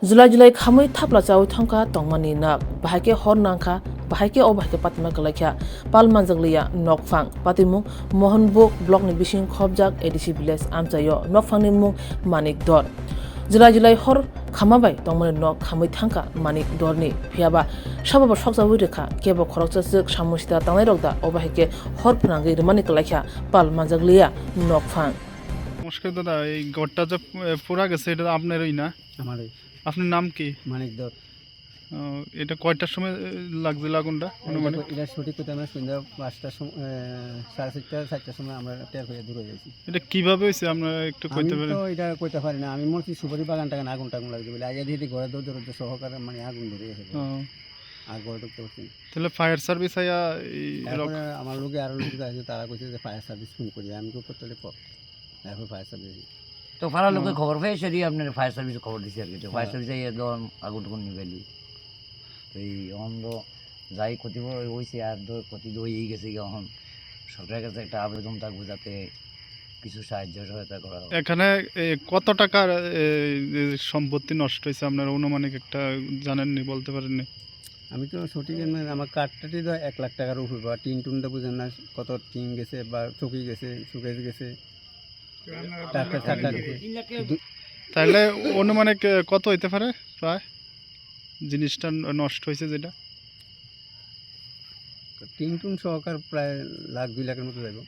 जुलाई खामै थाप्ला चाउ थांका तंगमानि नाक बाहायके हर नांखा बाहायके ओ बाहायके पातिमा कलाख्या पाल मानजगलिया नकफां पातिमु मोहनबुक ब्लक नि बिसिं खबजाक ADC village आमचायो नकफांनि मुं मानिक दर जुलाई हर खामाबाय तंगमानि नक खामै थांका मानिक दरनि फियाबा साबाबा सकजाबु रेखा केबो खरकचासक सामुसिता तांनाय रगदा ओ बाहायके हर फनांगै रमानि कलाख्या पाल मानजगलिया नकफां। নমস্কার দাদা, এই ঘরটা যে পুরা গেছে এটা আপনারই না? আমারই। আপনার নাম কি? মানিক দর। এটা কয়টার সময় লাগছিল আগুনটা? এটা সঠিক কথা আমরা সন্ধ্যা 5টার সময় 4:30-4টার সময় আমরা টের হয়ে দূরে গেছি। এটা কিভাবে হয়েছে আপনারা একটু কইতে পারেন? তো এটা কইতে পারি না, আমি মরছি সুপারি বাগান টাগান আগুন টাগুন লাগছে বলে আগে দিয়ে ঘরে দরজা সহকারে মানে আগুন ধরে গেছে আর ঘরে ঢুকতে পারছি না। তাহলে ফায়ার সার্ভিস আয়া আমার লোকে আরো লোক আছে, তারা কইছে যে ফায়ার সার্ভিস ফোন করি, আমি তো করতে এখন ফায়ার সার্ভিস তো ফারার লোকে খবর পেয়েছে দিয়ে আপনার ফায়ার সার্ভিসে খবর দিছে আর কি। তো ফায়ার সার্ভিসে একদম আগুন টুকুন নিবেলি এই অন্ধ যাই ক্ষতি হয়েছে আর ক্ষতি তো হয়েই গেছে এখন সরকারের কাছে একটা আবেদন থাকবে যাতে কিছু সাহায্য সহায়তা করা হয়। এখানে কত টাকার সম্পত্তি নষ্ট হয়েছে আপনারা অনুমানিক একটা জানেননি, বলতে পারেননি? আমি তো সঠিক আমার কাঠটাটি তো 1 লাখ টাকার উপর, বা টিন টুনটা বুঝেন না কত টিন গেছে বা চকি গেছে শুকিয়ে গেছে। তাহলে অনুমানিক কত হইতে পারে প্রায় জিনিসটা নষ্ট হয়েছে যেটা? টিন টুন সহকার প্রায় 1 লাখ 2 লাখের মতো যাইব।